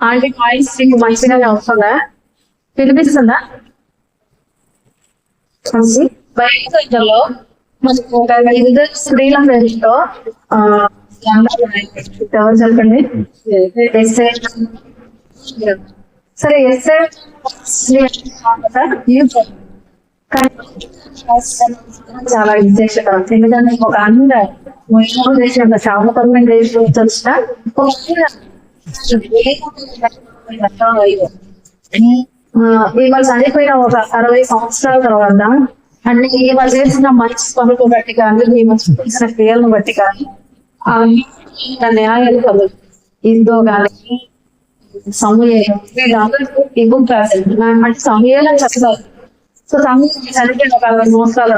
Aunty voice మీకు మంచిగానే వస్తుందా? వినిపిస్తుందా? బయటలో మనకు ఒక ఇద్దరు స్త్రీల పేరుతో ఎవరు చెప్పండి. సరే ఎస్ఐ చాలా విశేషకరం. ఎందుకంటే ఒక దేశం శామకరమైన దేశం తెలిసిన ఈమె చనిపోయిన ఒక 60 సంవత్సరాల తర్వాత అంటే ఈమె చేసిన మంచి పనులు బట్టి కానీ ఈమె చేసిన క్రియలను బట్టి కానీ ఆ న్యాయాలు కలదు ఇందో కానీ సమూహం ఇవ్వకు రాశారు అంటే సమూహాలను చెప్తారు. సో సమూహం చనిపోయిన ఒక 60 సంవత్సరాల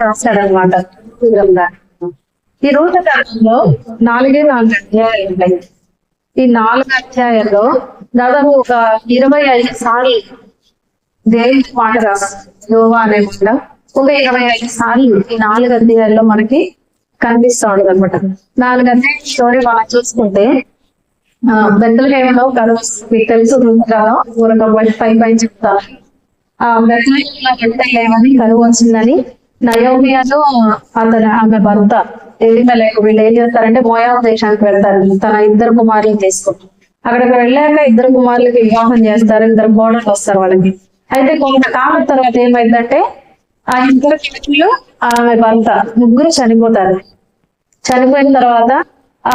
రాశాడనమాట. ఈ రోజు కాలంలో 4 అధ్యాయాలు ఉంటాయి. ఈ 4 అధ్యాయాల్లో దాదాపు ఒక 25 సార్లు దేవుడి మాట రాస్తారు. యోవా అనే మాట ఒక 25 సార్లు ఈ 4 అధ్యాయాల్లో మనకి కనిపిస్తూ ఉండదు అనమాట. 4 అధ్యాయాల స్టోరీ మనం చూసుకుంటే బెత్తలహేమలో మీకు తెలుసు పై చెప్తారు. బెత్తలహేమని కరువు వచ్చిందని నయోమియాలో ఆమె భర్త ఎలిమెలెకు వీళ్ళు ఏం చేస్తారంటే మోయాబు దేశానికి వెళ్తారు. తన 2 కుమారులను తీసుకుంటారు. అక్కడికి వెళ్ళాక 2 కుమారులకి వివాహం చేస్తారు. 2 కోడళ్ళు వస్తారు వాళ్ళకి. అయితే కొంతకాలం తర్వాత ఏమైందంటే ఆ 2 కొడుకులు ఆమె భర్త ముగ్గురు చనిపోతారు. చనిపోయిన తర్వాత ఆ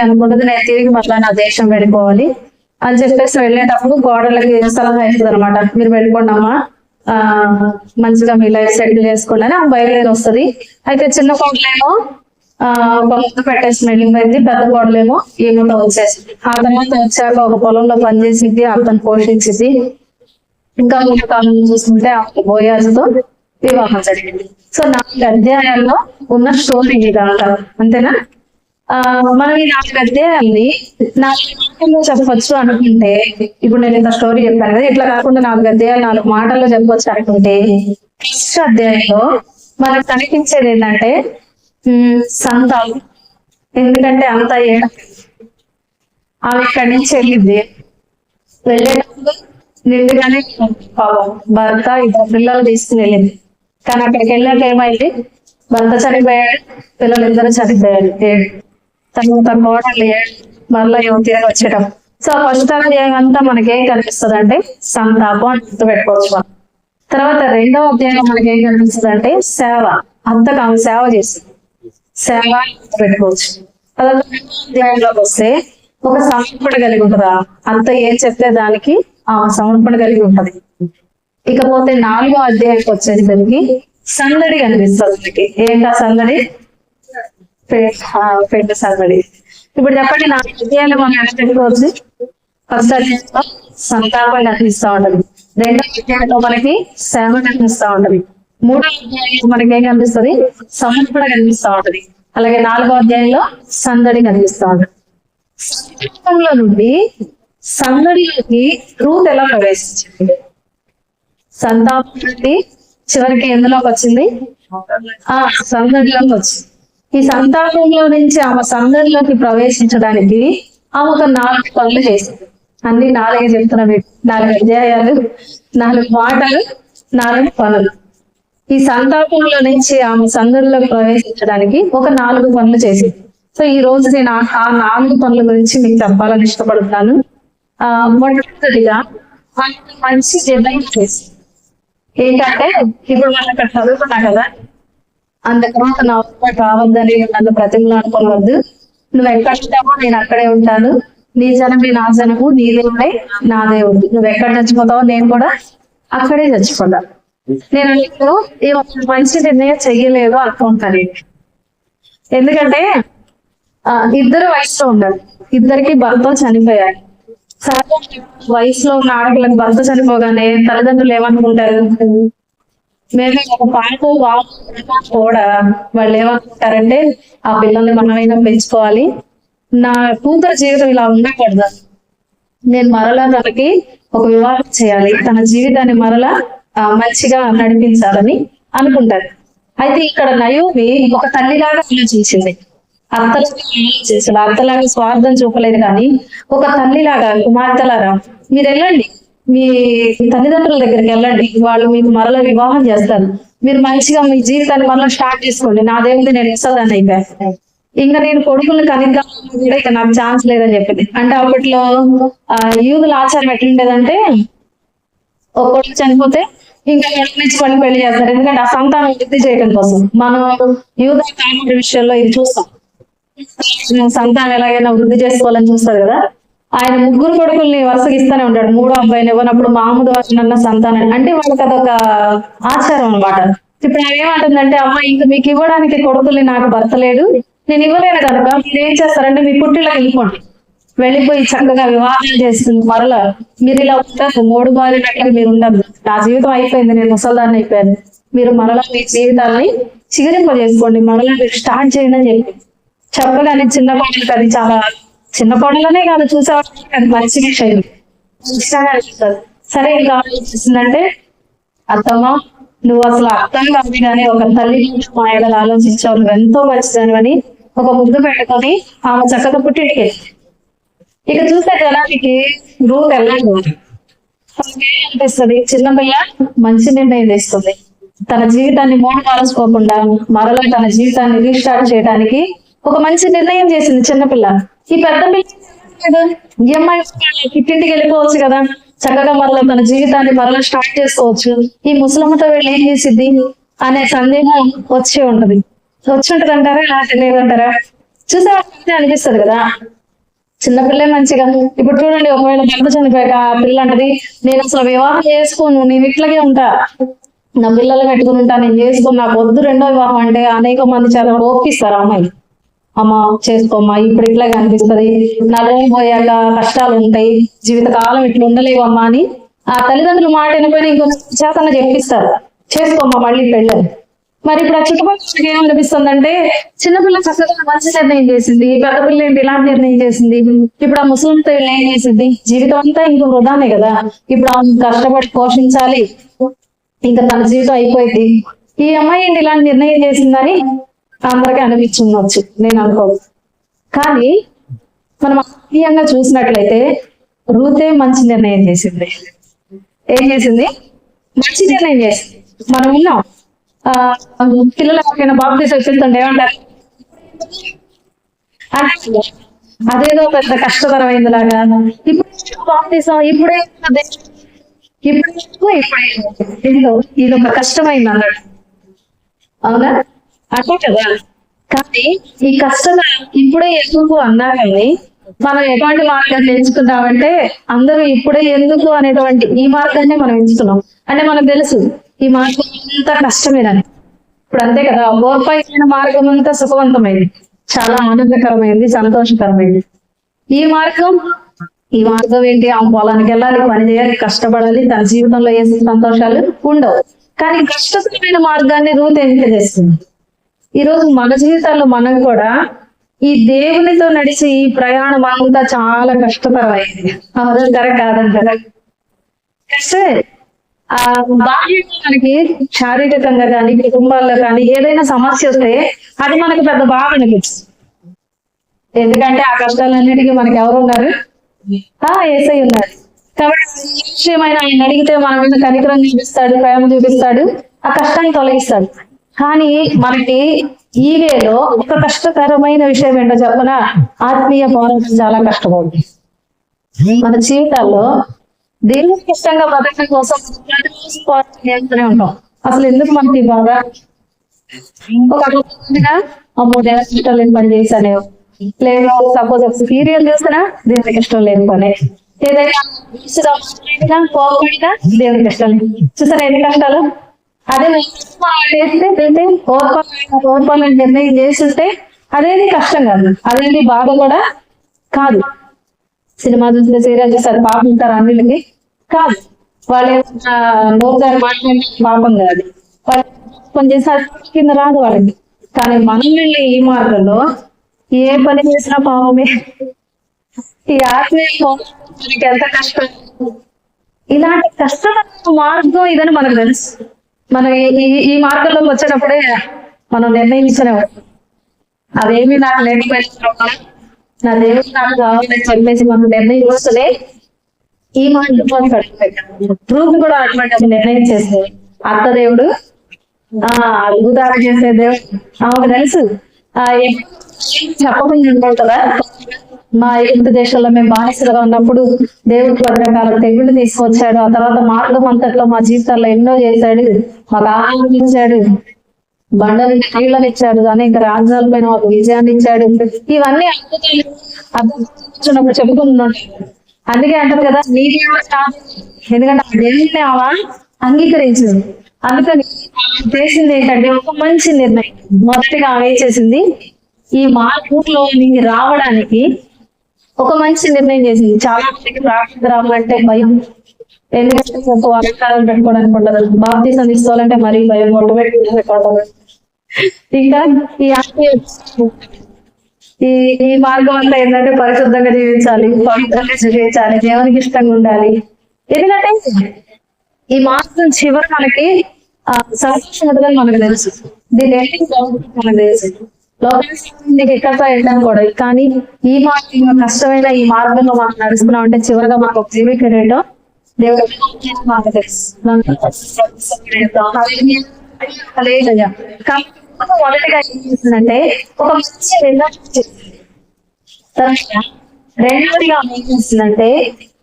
అనుకుంటుంది నేను తిరిగి మళ్ళీ నా దేశం వెళ్ళిపోవాలి అని చెప్పేసి వెళ్ళేటప్పుడు గోడలకి సలహా ఇస్తుంది అనమాట. మీరు వెళ్ళిపోండి అమ్మా, మంచిగా మీ లైఫ్ సెటిల్ చేసుకోండి అని బయలుదేరి వస్తుంది. అయితే చిన్న కోడలేమో ఒక ముద్దు పెట్టేసి వెళ్ళిపోయింది. పెద్ద కోడలేమో ఏమో వచ్చేసింది. ఆ తర్వాత వచ్చాక ఒక పొలంలో పనిచేసింది, అతను పోషించింది. ఇంకా ముందు కాలం చూసుకుంటే ఆ బోయాజుతో వివాహం జరిగింది. సో 4 అధ్యాయాల్లో ఉన్న స్టోరీ ఇదంతా అంతేనా? మనం ఈ 4 అధ్యాయాల్ని 4 మాటల్లో చెప్పవచ్చు అనుకుంటే, ఇప్పుడు నేను ఇంత స్టోరీ చెప్పాను కదా, ఇట్లా కాకుండా 4 అధ్యాయాలు 4 మాటల్లో చెప్పవచ్చు అనుకుంటే, ఫస్ట్ అధ్యాయంలో మనకు కనిపించేది ఏంటంటే సంతాలు. ఎందుకంటే అంతా ఆమె ఇక్కడి నుంచి వెళ్ళింది. వెళ్ళేటప్పుడు నిండుగానే భర్త 2 పిల్లలు తీసుకుని వెళ్ళింది. కానీ అక్కడికి వెళ్ళాక ఏమైంది? భర్త చనిపోయాడు, పిల్లలు 2 చనిపోయారు. తన కోడలు మళ్ళీ తిరిగి వచ్చేటం. సో ఫస్ట్ అధ్యాయం అంతా మనకి ఏం కనిపిస్తుంది అంటే సంతాపం అని గుర్తుపెట్టుకోవచ్చు. తర్వాత 2వ అధ్యాయం మనకి ఏం కనిపిస్తుంది అంటే సేవ. అంతకు ఆమె సేవ చేస్తుంది. సేవ గుర్తుపెట్టుకోవచ్చు. అధ్యాయంలోకి వస్తే ఒక సమర్పణ కలిగి ఉంటుందా? అంత ఏం చెప్తే దానికి ఆమె సమర్పణ కలిగి ఉంటది. ఇకపోతే 4వ అధ్యాయానికి వచ్చేసరికి సందడి కనిపిస్తుంది. ఏంటా సందడి? పెద్ద సందడి. ఇప్పుడు చెప్పండి 4 అధ్యాయాలు మనం ఎలా పెట్టుకోవచ్చు? ఫస్ట్ అధ్యాయంలో సంతాపం కనిపిస్తూ ఉంటది. 2వ అధ్యాయంలో మనకి సేవ కనిపిస్తూ ఉంటది. 3వ అధ్యాయంలో మనకి ఏం కనిపిస్తుంది? సమర్పణ కనిపిస్తూ ఉంటది. అలాగే 4వ అధ్యాయంలో సందడి కనిపిస్తూ ఉంటది. సంతాపంలో నుండి సందడిలోకి రూట్ ఎలా ప్రవేశించింది? సంతాపం నుండి చివరికి ఎందులోకి వచ్చింది? సందడిలోకి వచ్చింది. ఈ సంతాపంలో నుంచి ఆమె సందడిలోకి ప్రవేశించడానికి ఆమె ఒక 4 పనులు చేసింది. అన్ని 4 చెప్తున్నా మీకు. 4 అధ్యాయాలు, 4 మాటలు, 4 పనులు. ఈ సంతాపంలో నుంచి ఆమె సందడిలోకి ప్రవేశించడానికి ఒక 4 పనులు చేసింది. సో ఈ రోజు నేను ఆ 4 పనుల గురించి మీకు చెప్పాలని ఇష్టపడుతున్నాను. మొదటిగా మంచి నిర్ణయం చేసి ఏంటంటే ఇప్పుడు మనం ఇక్కడ చదువుకున్నా కదా, అందుకని నా రావద్దని నన్ను ప్రతిమలాడుకోవద్దు. నువ్వు ఎక్కడ ఉంటావో నేను అక్కడే ఉంటాను. నీ జనమే నా జనము, నీ దేవుడే నా దేవుడు. నువ్వు ఎక్కడ చచ్చిపోతావో నేను కూడా అక్కడే చచ్చిపోతాను. నేను ఇప్పుడు ఈ మంచి నిర్ణయం చెయ్యలేదు అనుకుంటాను. ఎందుకంటే 2 వయసులో ఉన్నారు. 2కి భర్త చనిపోయారు. వయసులో ఉన్న ఆడపిల్లకి భర్త చనిపోగానే తల్లిదండ్రులు ఏమనుకుంటారు? మేమే ఒక పాట కూడా వాళ్ళు ఏమనుకుంటారంటే ఆ పిల్లల్ని మనమైనా పెంచుకోవాలి, నా కూతురు జీవితం ఇలా ఉండకూడదు, నేను మరలా తనకి ఒక వివాహం చేయాలి, తన జీవితాన్ని మరలా మంచిగా నడిపించాలని అనుకుంటారు. అయితే ఇక్కడ నయోమి ఒక తల్లిలాగా ఆలోచించింది. అత్తలాగా ఆలోచించాలి, అత్తలాగా స్వార్థం చూపలేదు. కానీ ఒక తల్లిలాగా, కుమార్తెలాగా మీరు వెళ్ళండి, మీ తల్లిదండ్రుల దగ్గరికి వెళ్ళండి, వాళ్ళు మీకు మరలా వివాహం చేస్తారు. మీరు మంచిగా మీ జీవితాన్ని మరలా స్టార్ట్ చేసుకోండి. నా దేవుడి నేను ఇస్తాదని అయిపోయాను. ఇంకా నేను కొడుకులు కనిద్దాం కూడా ఇక నాకు ఛాన్స్ లేదని చెప్పింది. అంటే అప్పట్లో యూదుల ఆచారం ఎట్లుండేదంటే ఒక కొడుకు చనిపోతే ఇంకా కొడుకు నుంచి మళ్ళీ పెళ్లి చేస్తారు. ఎందుకంటే ఆ సంతానం వృద్ధి చేయడం కోసం. మనం యూద కామర్స్ విషయంలో ఇది చూస్తాం, సంతానం ఎలాగైనా వృద్ధి చేసుకోవాలని చూస్తారు కదా. ఆయన ముగ్గురు కొడుకుల్ని వరుసగా ఇస్తానే ఉంటాడు. మూడో అబ్బాయిని ఇవ్వనప్పుడు మామూలు వచ్చిన సంతానం అంటే వాళ్ళకి అదొక ఆచారం అన్నమాట. ఇప్పుడు ఆమె ఏమంటుందంటే, అమ్మ ఇంకా మీకు ఇవ్వడానికి కొడుకుల్ని నాకు భర్త లేడు, నేను ఇవ్వలేను కనుక మీరు ఏం చేస్తారంటే మీ పుట్టిలోకి వెళ్ళిపోండి, వెళ్ళిపోయి చక్కగా వివాహం చేస్తుంది. మరలా మీరు ఇలా ఉంటారు, మూడు బారినట్టుగా మీరు ఉండదు. నా జీవితం అయిపోయింది, నేను ముసల్దాన్ని అయిపోయాను, మీరు మరలా మీ జీవితాన్ని చిగురింపజేసుకోండి, మరలా మీరు స్టార్ట్ చేయండి అని చెప్పి చెప్పగానే చిన్న కోడలికి అది చాలా, చిన్న కోడలనే కాదు చూసేవాళ్ళకి అది మంచి విషయం, ఇష్టంగా అనిపిస్తుంది. సరే ఇంకా ఆలోచిస్తుందంటే, అత్తమ్మ నువ్వు అసలు అర్థం కాదు కానీ ఒక తల్లి మా ఏడలు ఆలోచించావు, నువ్వు ఎంతో మంచిదానివని ఒక ముద్దు పెట్టుకొని ఆమె చక్కగా పుట్టింటికి. ఇక చూస్తే జనానికి రూట్ వెళ్ళదు, అనిపిస్తుంది చిన్నపిల్ల మంచి నిర్ణయం తీసుకుంది. తన జీవితాన్ని మూడు మారుసుకోకుండా మరలా తన జీవితాన్ని రీస్టార్ట్ చేయడానికి ఒక మంచి నిర్ణయం చేసింది చిన్నపిల్ల. ఈ పెద్ద పిల్ల ఈ అమ్మాయి పుట్టింటికి వెళ్ళిపోవచ్చు కదా, చక్కగా మరలా తన జీవితాన్ని మరలా స్టార్ట్ చేసుకోవచ్చు. ఈ ముసలమ్మతో వీళ్ళు ఏం చేసిద్ది అనే సందేహం వచ్చి ఉంటది అంటారా, లేదంటారా? చూసే అనిపిస్తుంది కదా. చిన్నపిల్లే మంచిగా. ఇప్పుడు చూడండి, ఒకవేళ భర్త చనిపోయాక ఆ పిల్ల అంటది, నేను అసలు వివాహం చేసుకోను, నేను ఇట్లాగే ఉంటా, నా పిల్లలు పెట్టుకుని ఉంటా, నేను చేసుకోను, నాకు వద్దు రెండో వివాహం అంటే అనేక మంది చాలా ఒప్పిస్తారు. అమ్మాయి అమ్మ చేసుకోమ్మా, ఇప్పుడు ఇట్లాగే అనిపిస్తుంది, నలభై పోయాక కష్టాలు ఉంటాయి, జీవితకాలం ఇట్లా ఉండలేవు అమ్మా అని ఆ తల్లిదండ్రులు మాట వినిపోయినా ఇంకొక చేతన చెప్పిస్తారు, చేసుకోమ్మా మళ్ళీ పెళ్ళని. మరి ఇప్పుడు ఆ చుట్టుపక్కలకి ఏమనిపిస్తుందంటే, చిన్నపిల్ల చక్కగా మంచి నిర్ణయం చేసింది, పెద్ద పిల్ల ఏంటి ఇలాంటి నిర్ణయం చేసింది, ఇప్పుడు ఆ ముసలితో ఏం చేసింది, జీవితం అంతా ఇంకో వృధానే కదా. ఇప్పుడు ఆమె కష్టపడి పోషించాలి, ఇంకా తన జీవితం అయిపోయింది. ఈ అమ్మాయి ఏంటి ఇలాంటి నిర్ణయం చేసిందని అందరికీ అనిపించుండొచ్చు, నేను అనుకోను. కానీ మనం ఆత్మీయంగా చూసినట్లయితే రూతే మంచి నిర్ణయం చేసింది. ఏం చేసింది? మంచి నిర్ణయం చేసింది. మనం విన్నాం, పిల్లలు ఎవరికైనా బాప్తీసం ఇస్తుంటే ఏమంటారు, అదేదో పెద్ద కష్టతరమైంది లాగా, ఇప్పుడు బాప్తీసం ఇప్పుడే ఇది ఒక కష్టమైంది అన్నట్టు, అవునా? అంటే కదా. కానీ ఈ కష్టం ఇప్పుడే ఎందుకు అన్నా కానీ మనం ఎటువంటి మార్గాన్ని ఎంచుకున్నామంటే, అందరూ ఇప్పుడే ఎందుకు అనేటువంటి ఈ మార్గాన్ని మనం ఎంచుకున్నాం. అంటే మనకు తెలుసు ఈ మార్గం అంతా కష్టమేనని. ఇప్పుడు అంతే కదా, ఓర్పైన మార్గం అంతా సుఖవంతమైంది, చాలా ఆనందకరమైంది, సంతోషకరమైంది. ఈ మార్గం ఏంటి? ఆ పొలానికి వెళ్ళాలి, పని చేయాలి, కష్టపడాలి, తన జీవితంలో ఏ సంతోషాలు ఉండవు. కానీ కష్టతరమైన మార్గాన్ని రూత్ ఎంపిక చేస్తుంది. ఈ రోజు మన జీవితాల్లో మనం కూడా ఈ దేవునితో నడిచి ఈ ప్రయాణం అంతా చాలా కష్టతరమైంది. కరెక్ట్ కాదంటారా? కష్టమే. బాహ్యంగా మనకి శారీరకంగా కానీ కుటుంబాల్లో కానీ ఏదైనా సమస్య వస్తే అది మనకు పెద్ద బాధ అనిపిస్తుంది. ఎందుకంటే ఆ కష్టాలన్నిటికీ మనకి ఎవరు ఉన్నారు? యేసై ఉన్నారు. కాబట్టి ఏ విషయమైనా ఆయన అడిగితే మన మీద కనికరం చూపిస్తాడు, ప్రేమ చూపిస్తాడు, ఆ కష్టాన్ని తొలగిస్తాడు. కానీ మనకి ఈ వేలో ఒక కష్టకరమైన విషయం ఏంటో చెప్పనా? ఆత్మీయ పోరాటం చాలా కష్టపడుతుంది. మన జీవితాల్లో దేవునికి ఇష్టంగా బ్రతకడం కోసం చేస్తూనే ఉంటాం. అసలు ఎందుకు మనకి బాగా ఒక అమ్మో దేవునికి ఇష్టం లేని పని చేశానే, లేదు సపోజ్ ఒక సీరియల్ చూసినా దేవునికి ఇష్టం లేని పని, ఏదైనా కోపడినా దేవునికి ఇష్టం లేదు. చూసారా ఎన్ని కష్టాలు? అదే ఓర్పాలని నిర్ణయం చేస్తుంటే అదేది కష్టం కాదు, అదేది బాధ కూడా కాదు. సినిమా చూస్తే సీరియల్ చూస్తే అది పాపం ఉంటారు అన్నిటికి కాదు, వాళ్ళు నోరు మాట్లాడే పాపం కాదు, వాళ్ళు చేస్తే కింద రాదు వాళ్ళకి. కానీ మనం వెళ్ళే ఈ మార్గంలో ఏ పని చేసినా పాపమే. ఈ ఆత్మీయ మనకి ఎంత కష్టం, ఇలాంటి కష్టమైన మార్గం ఇదని మనకు తెలుసు. మనం ఈ మార్గంలోకి వచ్చేటప్పుడే మనం నిర్ణయించనే అదేమి నాకు లేకపోయినా నా దేవుడు నాకు కావాలని చెప్పేసి మనం నిర్ణయం వస్తుంది. ఈ మాట ట్రూత్ కూడా అటువంటి నిర్ణయం చేస్తుంది. అత్త దేవుడు అద్భుతాలు చేసే దేవుడు ఆమెకు తెలుసు. చెప్పకుండా ఉంటాం కదా, మా ఐగుప్తు దేశంలో మేము బానిసలుగా ఉన్నప్పుడు దేవుడు 10 రకాల తెగుళ్ళు తీసుకొచ్చాడు. ఆ తర్వాత మార్గం అంతట్లో మా జీవితాల్లో ఎన్నో చేశాడు. మాకు ఆహారం ఇచ్చాడు, బండలు నీళ్ళని ఇచ్చాడు, అనేక రాజ్యాల పైన మాకు విజయాన్ని ఇచ్చాడు. ఇవన్నీ అద్భుతాలు చెప్పుకుంటున్నాడు. అందుకే అంటారు కదా, నీ దేవుడు కాదు, ఎందుకంటే ఆ దేవుడిని ఆమె అంగీకరించింది. అందుకని చేసింది ఏంటంటే ఒక మంచి నిర్ణయం. మొదటిగా ఆమె ఏం చేసింది, ఈ మార్పులో నీకు రావడానికి ఒక మంచి నిర్ణయం చేసింది. చాలా మందికి ప్రార్థన రావాలంటే భయం, ఎందుకంటే ఒక అలంకారాలు పెట్టుకోవడానికి ఉండదు. బాప్తీసం తీసుకోవాలంటే మరీ భయం, ఒట్టు పెట్టుకుంటారు. ఇంకా ఈ మార్గం అంతా ఏంటంటే పరిశుద్ధంగా జీవించాలి, పవిత్రంగా జీవించాలి, దేవునికి ఇష్టంగా ఉండాలి. ఎందుకంటే ఈ మార్గం చివరి మనకి సంతోషం ఉంటుందని మనకు తెలుసు, దీని ఎండింగ్ మనకు తెలుసు. లోకానికి ఎక్కడితో వెళ్ళాను కూడా, కానీ ఈ మార్గంలో కష్టమైన ఈ మార్గంలో మనం నడుస్తున్నాం అంటే చివరిగా మనకు ఒక జీవితం ఏంటో దేవుడు మనకు తెలుసు. మొదటిగా ఏం చేస్తుందంటే ఒక మంచి రెండవదిగా ఏం చేస్తుందంటే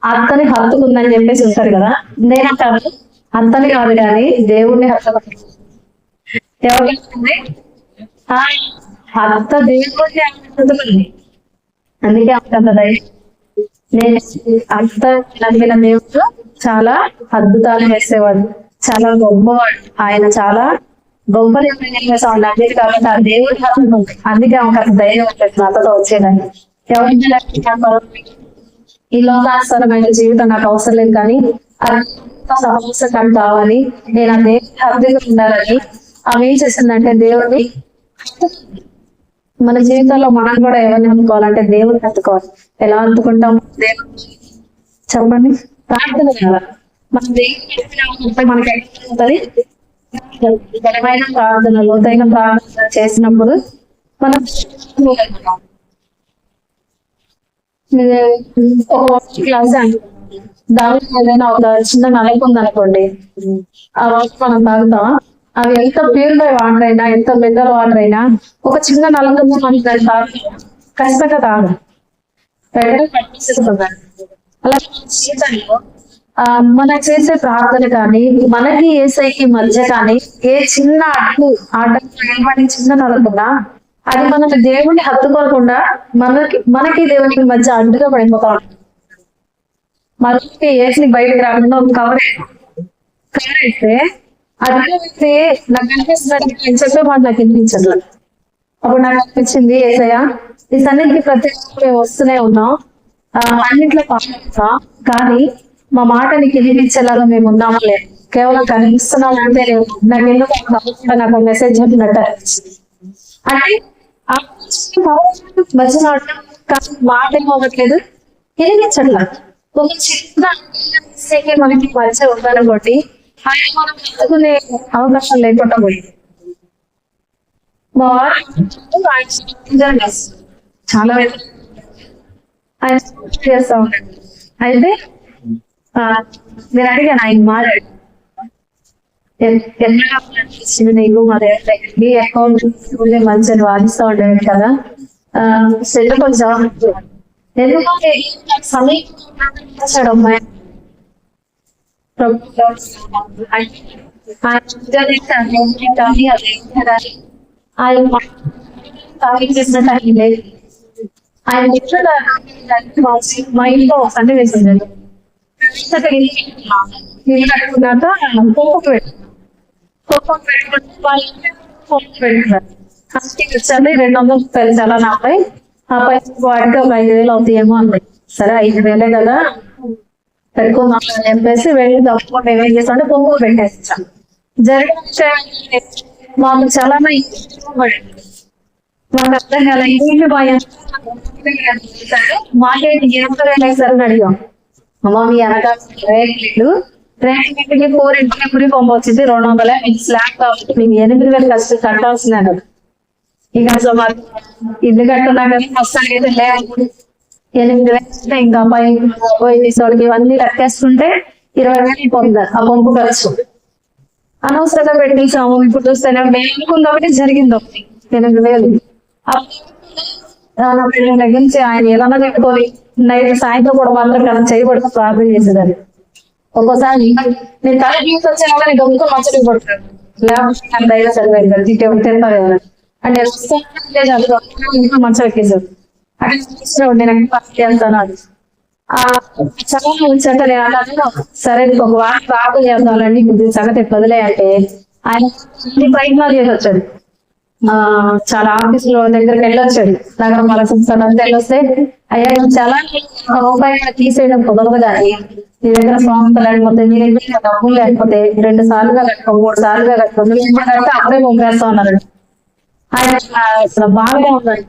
అత్తని హత్తుకుందని చెప్పేసి ఉంటారు కదా, నేనంటాను అత్తని కాదు కానీ దేవుడిని హత్తుకుంది. ఎవరికి అత్త దేవుడిని హత్తుకుంది. అందుకే అంత ధైర్యం. నేను అత్త నమ్మిన దేవుడు చాలా అద్భుతాలు చేసేవాడు, చాలా గొప్పవాడు. ఆయన చాలా గొప్ప నిర్ణయం చేసేవాడు. అందుకే కాబట్టి ఆ దేవుడి హత్తుకుంది. అందుకే ఆమెకు అంత ధైర్యం ఉంటుంది అత్తతో వచ్చేదాన్ని. ఎవరికి ఈ లోకానుసారమైన జీవితం నాకు అవసరం లేదు, కానీ సమస్య నాకు కావాలి, నేను ఆ దేవుడి హద్దుగా ఉండాలని ఆమె ఏం చేసిందంటే దేవుడిని మన జీవితంలో మనం కూడా ఎవరిని హత్తుకోవాలంటే దేవుడిని హత్తుకోవాలి. ఎలా హత్తుకుంటాం? దేవుడు చెప్పండి, ప్రార్థన కదా. మన దేవుడి మనకి ఎట్లుంటది? బలమైన ప్రార్థన, లోతైన ప్రార్థన చేసినప్పుడు మనం ఒక క్లాస్ దాంట్లో ఏదైనా ఒక చిన్న నలుపు ఉందనుకోండి, ఆ వాటర్ మనం తాగుతామా? అవి ఎంత ప్యూరిఫై వాటర్ అయినా, ఎంత మినరల్ వాటర్ అయినా, ఒక చిన్న నలుపు మనకి ఖచ్చితంగా తాగు అలా జీవితంలో మన చేసే ప్రార్థన కానీ, మనకి ఏసైకి మధ్య కానీ ఏ చిన్న ఆటంకం చిన్న నలుపున్నా అది మనకి దేవుడిని హత్తుకోకుండా మనకి దేవునికి మధ్య అడ్డుగా పడిపోతా ఉంటాం. మనకి ఏసి బయటకు రాకుండా ఒక కవర్ అయితే అడ్డు నాకు అనిపిస్తున్నట్టు చెప్పే మాట నాకు వినిపించదు. అప్పుడు నాకు అనిపించింది, ఏసయ్య ఈ సన్నిధికి ప్రత్యేక వస్తూనే ఉన్నాం, అన్నింట్లో పాల్గొంటాం, కానీ మా మాటని వినిపించేలాగా మేము ఉన్నామా లేదు, కేవలం కనిపిస్తున్నాం అంటే నాకు ఎందుకు నాకు మెసేజ్ చెప్పినట్టు అనిపించింది. అంటే మధ్యలో మాట ఏమవ్వట్లేదు, వినిపించట్లా. ఒక చిన్న మనకి మధ్య ఉందనుకోండి, ఆయన మనం ఎత్తుకునే అవకాశం లేకుండా పోయింది. మా చాలా ఆయన చేస్తా ఉంటాడు. అయితే నేను అడిగాను, ఆయన మారాడు నీకు మా దగ్గరికి అకౌంట్ మంచిగా వాదిస్తూ ఉండేది కదా, కొంచెం ఎందుకంటే సమయం అమ్మాయి ఆయన మా ఇంట్లో సండే వేసింది. ఇల్లు కట్టుకున్నాక కోపం పెట్టుకున్నారు. వచ్చారు 200 రూపాయలు చాలా నాపై, ఆ పైసలు వాడికి ఒక 5,000 అవుతాయేమో అంది. సరే 5,000 కదా పెట్టుకుందాం అని చెప్పేసి వెళ్ళి తప్పకుండా ఏమేం చేస్తామంటే పొంగు పెట్టేస్తాం. జరిగిన మాకు చాలా మాకు అర్థం కాల, ఇంటి భయం మాకేంటి 8,000 వేసారని అడిగాం. అమ్మ మీ వెనకాల రేట్లు 4 ఇంటికి పొంగు వచ్చింది 200, మీకు స్లాబ్ కాబట్టి మీకు 8,000 కట్టాల్సిందే కదా. ఇక అసలు మాకు ఇల్లు కట్టున్నా కానీ ప్రస్తుతానికి అయితే లేదు. 8,000 ఇంకా పై పోయి తీసుకోవడానికి ఇవన్నీ లెక్కేస్తుంటే 20,000 అయిపోతుంది ఆ పంపు ఖర్చు. అనవసరంగా పెట్టేసాము. ఇప్పుడు చూస్తే వేలుకుంది ఒకటి జరిగింది ఒకటి 8,000. నా పిల్లల దగ్గర నుంచి ఆయన ఏదన్నా పెట్టుకొని నైట్ సాయంత్రం కూడా మాత్రం కదా చేయబడుతూ ప్రార్థన చేసేదాన్ని. ఒక్కోసారి నేను తల తీసి వచ్చాను కానీ గమ్ముతో మంచిగా పడుతున్నాను, లేకపోతే ధైర్యం చదివాడు కదా తింటారు కదా అంటే ఇంకా మంచిగా ఎక్కేసాడు. అంటే నేను చేస్తాను అది చాలా ఉంచాక నేను అన్నాను సరే ఒక వారం ప్రార్థన చేద్దామండి ఇది సంగతి వదిలే అంటే ఆయన ప్రయత్నాలు చేసి వచ్చాడు. చాలా ఆఫీసులో దగ్గరికి వెళ్ళొచ్చాడు. నగరం వాళ్ళ సంస్థలంతా వెళ్ళొస్తే అయ్యా చాలా రూపాయలు తీసేయడం కుదరదు కానీ నీ దగ్గర సంస్థ లేకపోతే నీ దగ్గర డబ్బులు లేకపోతే 2 సార్లుగా కట్టుకో 3 సార్లుగా కట్టుకో నువ్వు అప్పుడే పంపేస్తా ఉన్నారు. ఆయన అసలు బాగా ఉన్నాడు.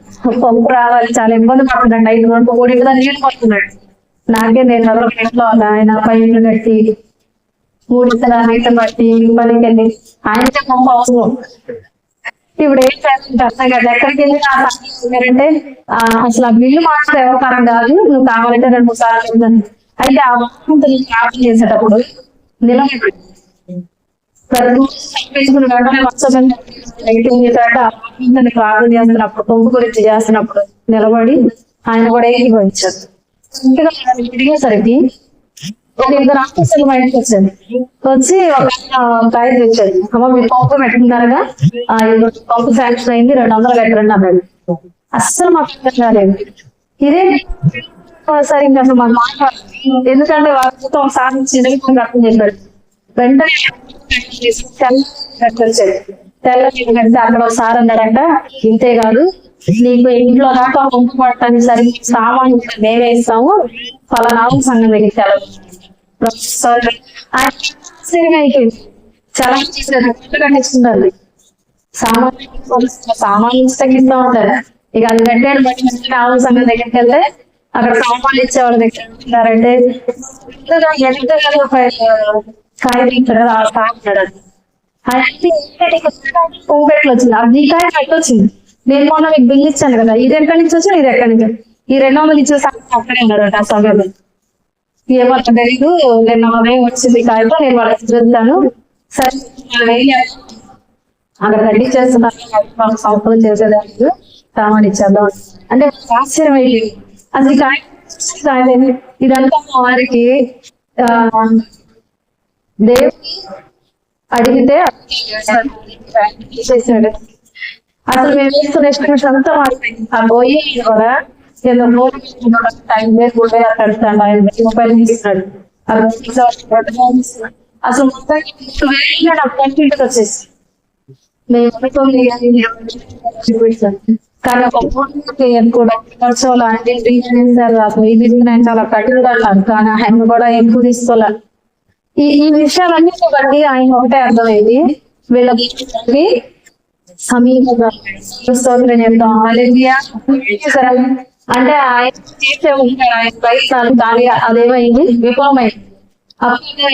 పంపు రావాలి చాలా ఇబ్బంది పడుతున్నాడు. 5 గంటలు 3 గంటల నీళ్ళు పడుతున్నాడు. నాకే నేను ఇంట్లో ఆయన పైన కట్టి 3 గంటల నీళ్ళు పట్టి పనికి వెళ్ళి ఆయనకే పంపు అవసరం. ఇప్పుడు ఏం చేయాలంటే అర్థం కాదు. ఎక్కడికి వెళ్ళి అంటే అసలు ఆ బిల్లు మాత్రం వ్యవహారం కాదు, నువ్వు కావాలంటే 2-3 సార్లు అయితే ఆ వాహనం ప్రార్థన చేసేటప్పుడు నిలబడి ప్రార్థన చేస్తున్నప్పుడు పొంగు గురించి చేస్తున్నప్పుడు నిలబడి ఆయన కూడా ఏకీభవించారు. తిరిగేసరికి ఒక 2 ఆఫీసర్లు బయటకు వచ్చారు. వచ్చి ఒక కాగితం ఇచ్చారు. అమ్మ మీరు పంపు పెట్టుకున్నారుగా పంపు శాంక్షన్ అయింది 200 కట్టండి అన్నాడు. అస్సలు మాకు అర్థం కాలేదు. ఇదే సరే ఇంకా అసలు మాకు మాట్లాడాలి ఎందుకంటే వాళ్ళతో ఒకసారి చిన్నగా అర్థం చేశాడు. వెంటనే తెల్ల కడితే అక్కడ ఒకసారి అన్నాడంట ఇంతే కాదు నీకు ఇంట్లో దాకా పంపు పడటానికి సరే సామాన్లు మేమే ఇస్తాము ఫలానావు సంఘం దగ్గర తెలవు చాలా కట్టిస్తున్నారు. సామాన్లు ఇస్తా ఉంటారు. ఇక అది కట్టాడు బట్టి ఆవు సంఘం దగ్గరికి వెళ్తే అక్కడ సామాన్లు ఇచ్చే వాళ్ళ దగ్గర ఉంటారంటే పోపెట్లు వచ్చింది. అది కాయ కట్టి వచ్చింది. నేను మొన్న మీకు బిల్ ఇచ్చాను కదా, ఇది ఎక్కడి నుంచి వచ్చి ఇది ఎక్కడి నుంచి ఈ 200 ఇచ్చే అక్కడే ఉన్నాడు ఆ సమయంలో. ఏమన్నా తెలీదు 200 వచ్చింది కాయతో నేను వాళ్ళకి చూస్తాను సరే అక్కడ రెడీ చేస్తున్నారు సంస్థలు చేసేదానికి సామాన్ ఇచ్చేద్దాం అంటే ఆశ్చర్యం అయ్యింది. అది కాయ ఇదంతా వారికి దేవుని అడిగితే చేశాడు. అసలు మేము వేసుకునే ఎస్టిమేషన్ అంతా ఆ పోయి కూడా టైం పెడతాడు ఆయన రూపాయలు తీస్తున్నాడు. అసలు మొత్తం కంప్లీట్ వచ్చేసి మేము కానీ కూడా అసలు ఈ బిజినెస్ చాలా కఠినంగా అన్నారు కానీ ఆయన కూడా ఎక్కువ తీసుకోవాలి. ఈ విషయాలన్నిటి బట్టి ఆయన ఒకటే అర్థమైంది వీళ్ళకి సమీపంగా అంటే ఆయన చేసే ఉంటాడు ఆయన ప్రయత్నాలు కానీ అదేమైంది విఫలమైంది. అప్పుడు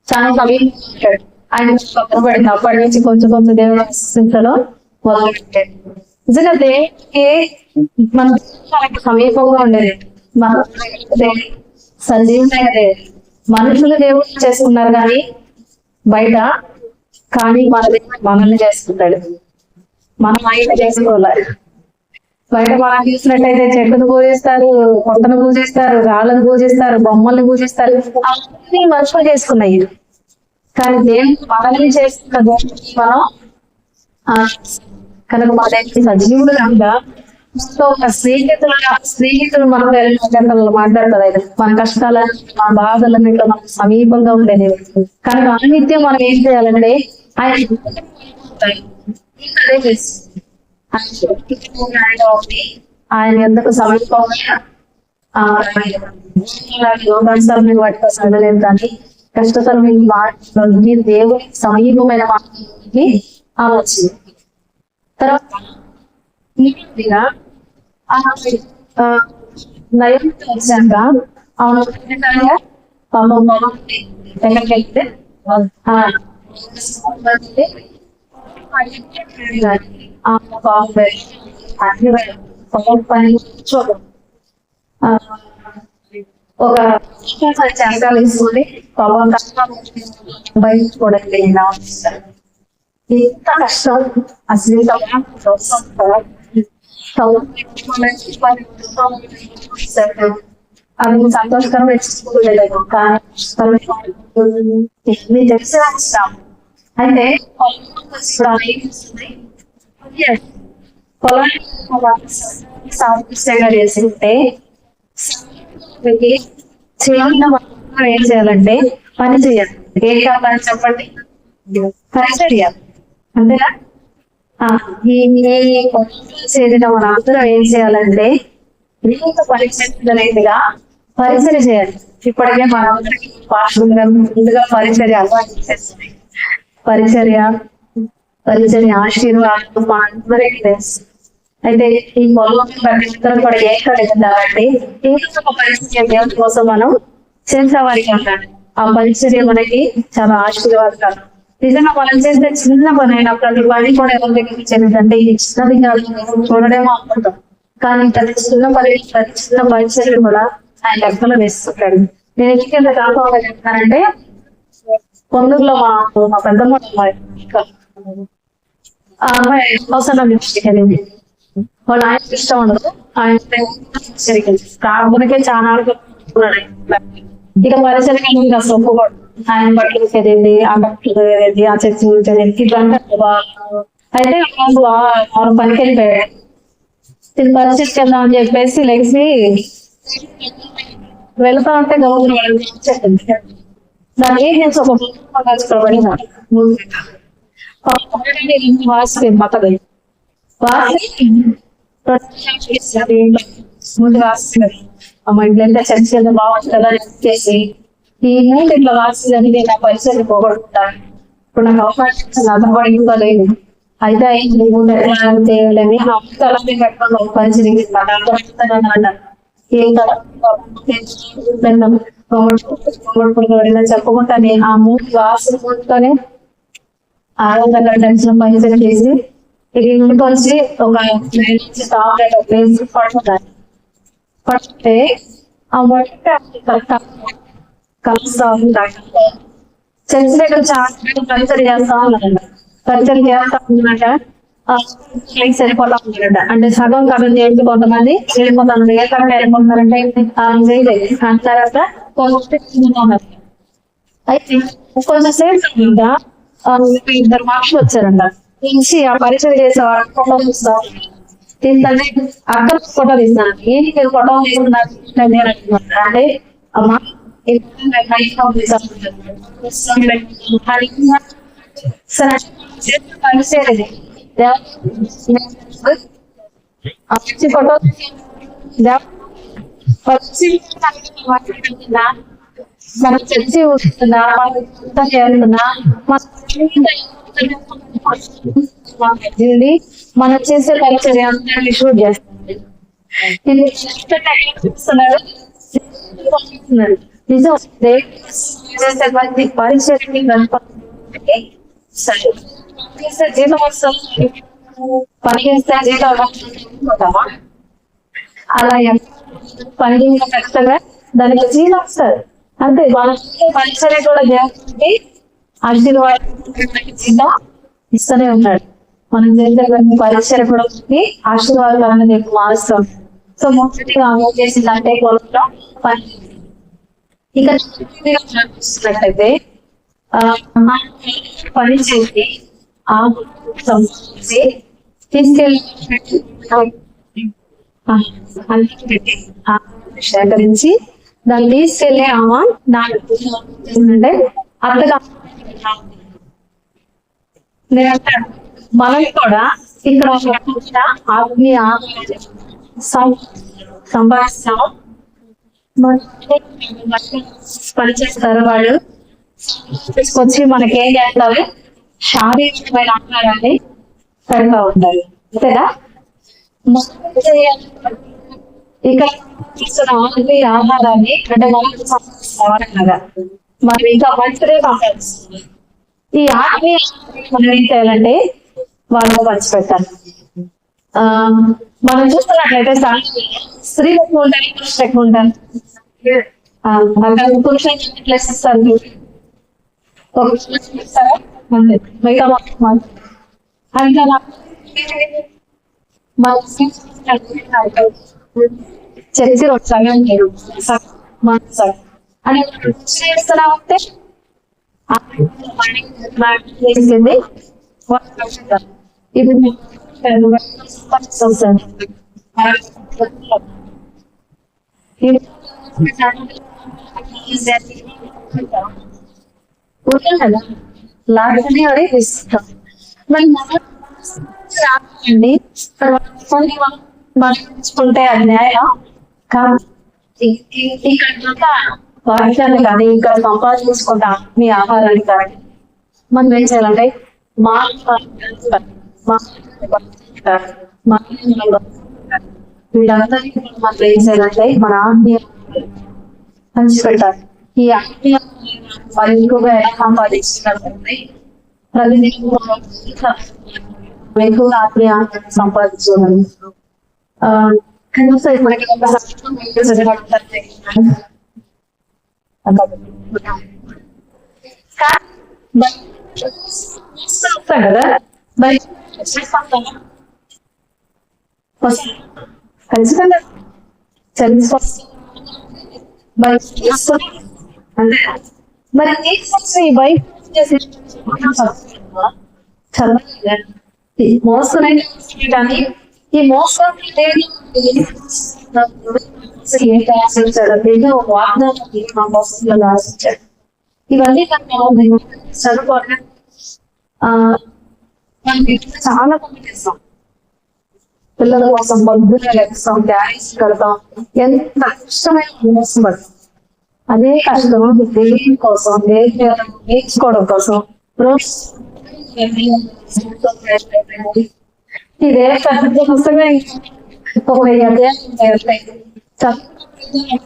చాలా సమీపించాడు ఆయన పక్కన పడింది. అప్పటి నుంచి కొంచెం కొంచెం దేవుడు విశ్వసించడం మొదలుపెట్టాడు. నిజంగా దేవుడికి మన మనకి సమీపంగా ఉండేది మన సంజీవమైనదే. మనుషులు దేవుడు చేసుకున్నారు కానీ బయట కానీ మన దేవుడు మనల్ని చేసుకుంటాడు. మనం ఆయన చేసుకోవాలి. బయట మనం చూసినట్టయితే చెట్టును పూజిస్తారు, కొత్తను పూజిస్తారు, రాళ్ళను పూజిస్తారు, బొమ్మల్ని పూజిస్తారు. అవన్నీ మనుషులు చేసుకున్నాయి కానీ దేవుడు మనల్ని చేసుకున్న మనం కనుక మన సజీవుడు కనుక ఒక స్నేహితులు మనకు మాట్లాడతారు. మన కష్టాలని మన బాధలని ఇట్లా మనకు సమీపంగా ఉండేది. కనుక అనిత్యం మనం ఏం చేయాలంటే ఆయన ఎందుకు సమీపంగా యోగాసరం వాటితో సడలేదు కానీ కష్టతరమైన వాటిలో మీరు దేవుడి సమీపమైన వాటికి వచ్చింది. తర్వాత నైరుతి వచ్చాక అవును ఎక్కడికి వెళ్తే ఒక శనకాలు తీసుకొని పాపం బయట కూడా ఎంత కష్టం అసలు అది సంతోషకరం తెచ్చుకోలేదు కానీ తెలిసిన ఇష్టం అయితే పొలాన్ని చేసుకుంటే ఏం చేయాలంటే పని చేయాలి. ఏం కావాలని చెప్పండి, పని చేయాలి అంతేనా? చేసిన మన అందరం ఏం చేయాలంటే పరిచయగా పరిచయం చేయాలి. ఇప్పటికే మన ముందుగా పరిచర్య అలవాటు చేస్తుంది. పరిచర్య ఆశీర్వాదం మన అందరికీ తెలుసు. అయితే ఈ పొలం కూడా ఏర్పడిందంటే ఇంకా ఒక పరిచర్య దేవుని కోసం మనం చేసేవారికి ఉండాలి. ఆ పరిచర్య మనకి చాలా ఆశీర్వాదకరం. నిజంగా మనం చేసే చిన్న పని అయినా ప్రతి పని కూడా ఎవరి దగ్గరికి చెందిందంటే ఇది చిన్నది కాదు చూడడేమో అనుకుంటాం, కానీ ప్రతి చిన్న పరిచర్య కూడా ఆయన లెక్కలు వేస్తుంటాడు. నేను ఎందుకంటే కాకుండా చెప్తానంటే పొందూరులో మా పెద్దమ్మ ఆ అమ్మాయి అవసరం వెళ్ళింది. వాళ్ళు ఆయనకి ఇష్టం ఉండదు. ఆయన కాకపోతే చాలా ఇక పరిచయం ఇంకా సొప్పుకోడు. ఆయన బట్టలు చదివింది, ఆ బట్టలు చదివింది, ఆ చర్చి చదివింది ఇట్లా. అయితే వారు పనికి వెళ్ళిపోయాడు. ఇది పరిచయం వెళ్దాం అని చెప్పేసి లేచి వెళ్తా ఉంటే గవర్నమెంట్ దాన్ని ఏం చేసి ఒక వాసి బతది ముందు రాస్తుంది. అమ్మ ఇంట్లో చర్చి వెళ్తే బాగుంటుంది కదా చెప్పేసి ఈ నైట్ ఇట్లా రాసిందని నేను ఆ పరిచయం పోగొట్టుకుంటాను. ఇప్పుడు నాకు అవకాశం అర్థపడి ఇంకా లేదు. అయితే తేయాలని పరిచయం చెప్పుకుంటా నేను ఆ మూడు రాసుకుంటూనే 600 టెన్షన్ పరిచయం చేసి ఇది ఇంటికి వచ్చి ఒక ప్లేస్ పడుతుంటాను. పడితే ఆ కలుస్తా ఉంటాను. చర్చి దగ్గర చాలా పరిచయం చేస్తా ఉన్నారంట. పరిచయం చేస్తా ఉందంట సరిపోతా ఉన్నారంట. అంటే సగం చేసి కొంతమంది వెళ్ళిపోతాను. ఏ కరెంట్ వెళ్ళిపోతున్నారంటే అంటారంట. అయితే కొంచెం సేపు ఇంకా 2 మనుషులు వచ్చారంట. నుంచి ఆ పరిచయం చేసేవాడు ఫోటో తీస్తాను. తీస్తానే అక్కడ ఫోటో తీస్తాను. ఏంటి మీరు ఫోటో తీసుకున్నారు అంటే అమ్మా పరిచయం ఫోటో మనం చర్చి వస్తుందా చేస్తుందా మనం చేసే పరిచయం అంతా షూట్ చేస్తుంది. నిజం పరిచయం జీతం వస్తుంది. పని చేస్తే జీతం అలా పని చేయడం ఖచ్చితంగా దానికి జీతం వస్తుంది. అంతే వాళ్ళ పరిచయం కూడా చేస్తుంది. ఆశీర్వాదం జీతం ఇస్తూనే ఉన్నాడు. మనం చేసే పరిచయం కూడా ఆశీర్వాదాలను నీకు మారుస్తాం. సో మొదటిగా చేసిందంటే పొలంలో పని. ఇక చూసినట్లయితే పని చేసి తీసుకెళ్ళి సేకరించి దాన్ని తీసుకెళ్ళి ఆమె అంటే అత్తగా మనం కూడా ఇక్కడ ఆత్మీయ సంభాషిస్తాము. పనిచేస్తారు వాళ్ళు తీసుకొచ్చి మనకేం చేస్తారు, శారీరకమైన ఆహారాన్ని పెడతా ఉంటారు. అంతేనా? ఇక్కడ ఆత్మీయ ఆహారాన్ని అంటే కదా మనం ఇంకా మంచిదే సంపాదిస్తుంది. ఈ ఆత్మీయ మనం ఏం చేయాలంటే వాళ్ళకు పంచిపెట్టాలి. ఆ మనం చూస్తున్నట్లయితే స్త్రీలు ఎక్కువ ఉంటాయి, పురుషులు ఎక్కువ ఉంటారు. అక్కడ పురుషులు ప్లేస్ ఇస్తారు, ఒక ఇస్తారా అంతే. మిగతా చర్చి సగం అని చేస్తున్నామంటే ఇప్పుడు లాగని అదే ఇస్తాం. మరి మనకుంటే అది న్యాయం కాదు. ఇక్కడ వాక్యాన్ని కానీ ఇక్కడ సంపాదించుకుంటాం మీ ఆహారాన్ని కానీ మనం ఏం చేయాలంటే వీళ్ళందరికీ మనం ఏం చేయాలంటే మన ఆత్మీయ పంచిపెట్టాలి. ఈ ఆత్మీయ మరి ఎక్కువగా ఎలా సంపాదించినట్లయితే ప్రతి ఎక్కువగా ఆత్మీయ సంపాదించుకోవాలి. మనకి కదా ఖచ్చితంగా అంటే మరి బైక్ మోసుకునే ఈ మోసం వాగ్దానం ఆశించాడు. ఇవన్నీ చదువుకోవాలి. చాలా మంది చేస్తాం, పిల్లల కోసం పొద్దున లేస్తాం, క్యారీస్ కడతాం, ఎంత కష్టమైన మోసం పడతాం. అదే కష్టం దేని కోసం, నేర్చుకోవడం కోసం ఇదే పెద్ద పుస్తకమే.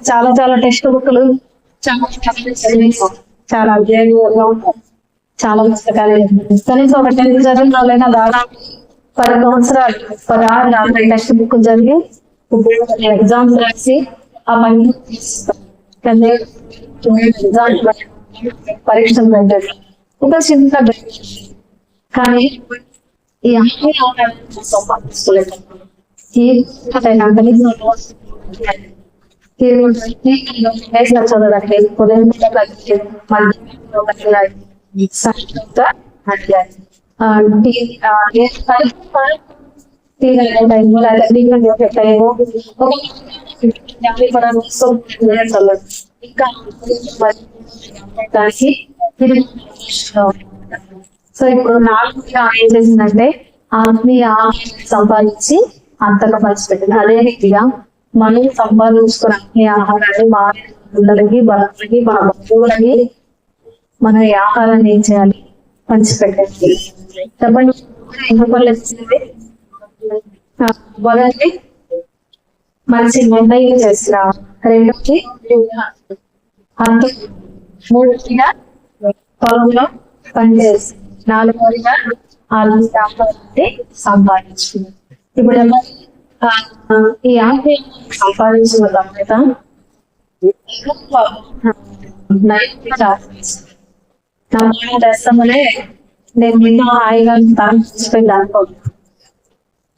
చాలా చాలా టెక్స్ట్ బుక్లు, చాలా అధ్యాయంగా ఉంటాయి, చాలా పుస్తకాలు. కనీసం ఒక 10 చదివిన వాళ్ళైనా దాదాపు 10 సంవత్సరాలు 16 టెక్స్ట్ బుక్ జరిగి ఎగ్జామ్స్ రాసి ఆ పని పరీక్షలు పెట్టారు. ఒక చిన్న కానీ ఈ అమ్మాయి సంపాదించుకోలేదు. చదవడానికి ఇంకా సో ఇప్పుడు నాకు ఏం చేసిందంటే ఆత్మీయ సంపాదించి అంతగా పంచిపెట్టింది. అదే రీతిగా మనం సంపాదించుకున్న ఆత్మీయ ఆహారాన్ని మా పిల్లలకి, భర్తలకి, మన బంధువులకి మన ఈ ఆహారాన్ని ఏం చేయాలి? పంచిపెట్టాలి. చెప్పండి, మొదటి మంచి నిర్ణయం చేసినా, రెండోది మూడోదిగా పొలంలో పనిచేసి, నాలుగోదిగా ఆలోచన సంపాదించుకున్నాం. ఇప్పుడు ఈ ఆత్మీయ సంపాదించిన తర్వాత చేస్తామనే నేను నిన్న హాయిగా తరలిపోయింది అనుకో.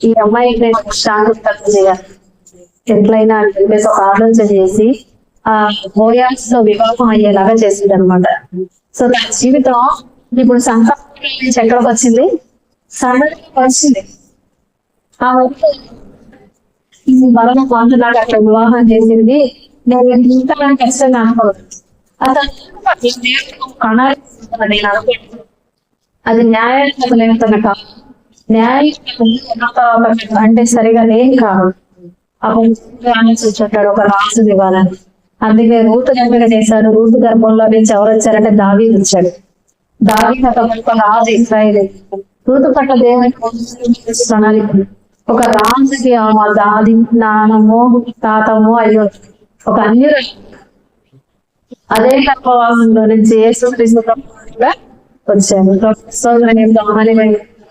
ఈ అమ్మాయికి నేను శాంతి తక్కువ చేయాలి, ఎట్లయినా అని చెప్పేసి ఒక ఆలోచన చేసి ఆ బోయాస్ లో వివాహం అయ్యేలాగా చేసింది అనమాట. సో తన జీవితం ఇప్పుడు సంతానం నుంచి ఎక్కడికి వచ్చింది? సంతానం వచ్చింది. ఆ మరణ నాకు అక్కడ వివాహం చేసింది. నేను ఇంతలో కష్టంగా అనుకోదు. అసలు నేను అనుకోండి అది న్యాయం కాదు. న్యాయం అంటే సరిగా లేని కాదు. ఆలోచించాడు ఒక రాజు ఇవ్వాలని. అందుకే రూతు గర్భంగా చేశాడు. రూతు గర్భంలో నుంచి ఎవరు వచ్చారంటే దావీదు వచ్చాడు. దావీదు ఒక రాజు ఇశ్రాయేలు. రూతు పట్ల దేవుని ప్రణాళిక. ఒక రాజుకి దాది నాన్నమో తాతమో అయ్యో ఒక అన్య అదే గర్భవాసంలో నుంచి యేసుక్రీస్తు వచ్చాడు.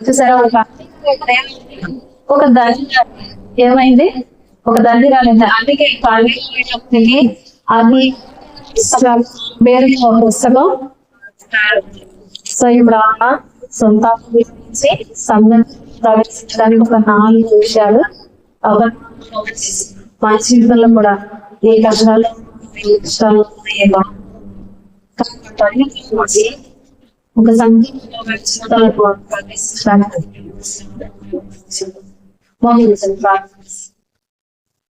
చూసారా ఒక దండి ఏమైంది, ఒక దండి రాలేదు. అందుకే పళ్ళకి అది వేరే పుస్తకం. సో ఇప్పుడు సొంత సంఘం ప్రవేశించడానికి ఒక 4 విషయాలు మన జీవితంలో కూడా ఏ కష్టాలు ఒక సంఘం